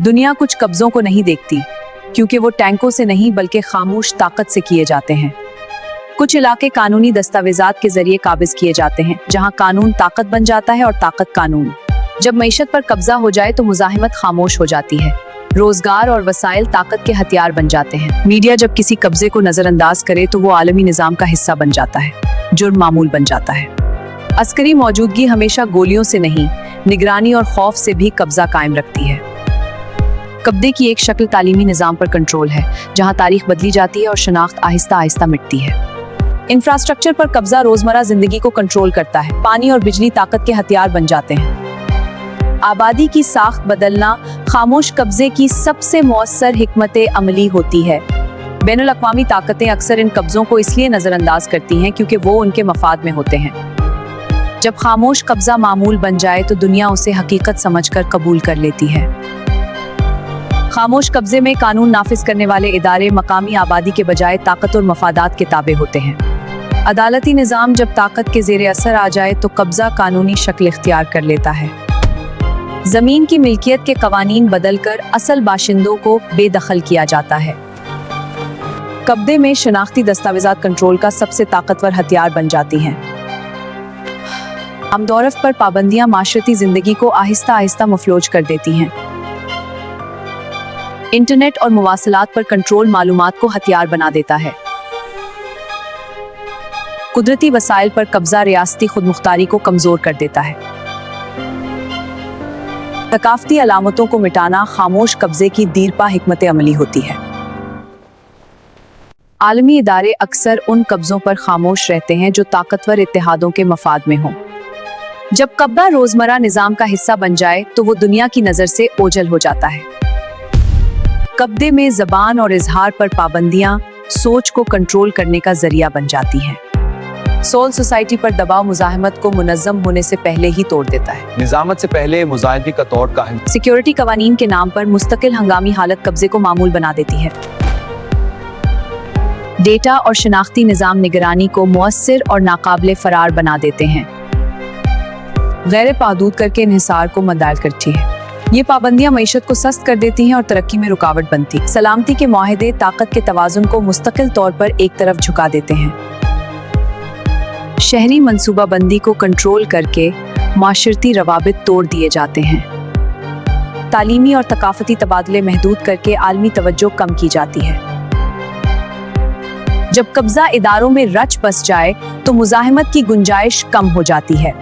दुनिया कुछ कब्जों को नहीं देखती, क्योंकि वो टैंकों से नहीं बल्कि खामोश ताकत से किए जाते हैं। कुछ इलाके कानूनी दस्तावेजात के जरिए काबिज किए जाते हैं, जहां कानून ताकत बन जाता है और ताकत कानून। जब मईशत पर कब्जा हो जाए तो मुजाहिमत खामोश हो जाती है। रोजगार और वसाइल ताकत के हथियार बन जाते हैं। मीडिया जब किसी कब्जे को नजरअंदाज करे तो वो आलमी निजाम का हिस्सा बन जाता है, जुर्म मामूल बन जाता है। अस्करी मौजूदगी हमेशा गोलियों से नहीं, निगरानी और खौफ से भी कब्जा कायम रखती है। कब्जे की एक शक्ल तालीमी निजाम पर कंट्रोल है, जहां तारीख बदली जाती है और शनाख्त आहिस्ता आहिस्ता मिटती है। इंफ्रास्ट्रक्चर पर कब्जा रोजमर्रा जिंदगी को कंट्रोल करता है। पानी और बिजली ताकत के हथियार बन जाते हैं। आबादी की साख्त बदलना खामोश कब्जे की सबसे मौसर हिकमत अमली होती है। बैनुल अक़वामी ताकतें अक्सर इन कब्जों को इसलिए नजरअंदाज करती हैं क्योंकि वो उनके मफाद में होते हैं। जब खामोश कब्जा मामूल बन जाए तो दुनिया उसे हकीकत समझकर कबूल कर लेती है। खामोश कब्जे में कानून नाफिज करने वाले इदारे मकामी आबादी के बजाय ताकत और मफादात के ताबे होते हैं। अदालती निज़ाम जब ताकत के ज़ेरे असर आ जाए तो कब्जा कानूनी शक्ल इख्तियार कर लेता है। जमीन की मिल्कियत के कवानीन बदलकर असल बाशिंदों को बेदखल किया जाता है। कब्जे में शनाख्ती दस्तावेजात कंट्रोल का सबसे ताकतवर हथियार बन जाती हैं। आमदोरफ पर पाबंदियां माशरती जिंदगी को आहिस्ता आहिस्ता मफलूज कर देती हैं। इंटरनेट और मुवासलात पर कंट्रोल मालूमात को हथियार बना देता है। कुदरती वसाइल पर कब्जा रियासती खुदमुख्तारी को कमजोर कर देता है। थकाफती अलामतों को मिटाना खामोश कब्जे की दीरपा हिकमत अमली होती है। आलमी इदारे अक्सर उन कब्जों पर खामोश रहते हैं जो ताकतवर इत्तेहादों के मफाद में हों। जब कब्जा रोजमर्रा निजाम का हिस्सा बन जाए तो वो दुनिया की नजर से ओझल हो जाता है। कब्जे में ज़बान और इजहार पर पाबंदियां सोच को कंट्रोल करने का जरिया बन जाती हैं। सोल सोसाइटी पर दबाव मुजाहिमत को मुनज़्ज़म होने से पहले ही तोड़ देता है। निजामत से पहले मुजाहिदे का तौर कायम। सिक्योरिटी कवानीन के नाम पर मुस्तकिल हंगामी हालत कब्जे को मामूल बना देती है। डेटा और शनाख्ती निजाम निगरानी को मुअस्सिर और नाकाबिले फरार बना देते हैं। गैर पादूद करके इन्हिसार को मदाल करती है। ये पाबंदियां मईशत को सस्त कर देती हैं और तरक्की में रुकावट बनती। सलामती के मुआहदे ताकत के तवाजुन को मुस्तकिल तौर पर एक तरफ झुका देते हैं। शहरी मंसूबाबंदी को कंट्रोल करके माशरती रवाबित तोड़ दिए जाते हैं। तालीमी और थकाफती तबादले महदूद करके आलमी तवज्जो कम की जाती है। जब कब्जा इदारों में रच बस जाए तो मुजाहिमत की गुंजाइश कम हो जाती है।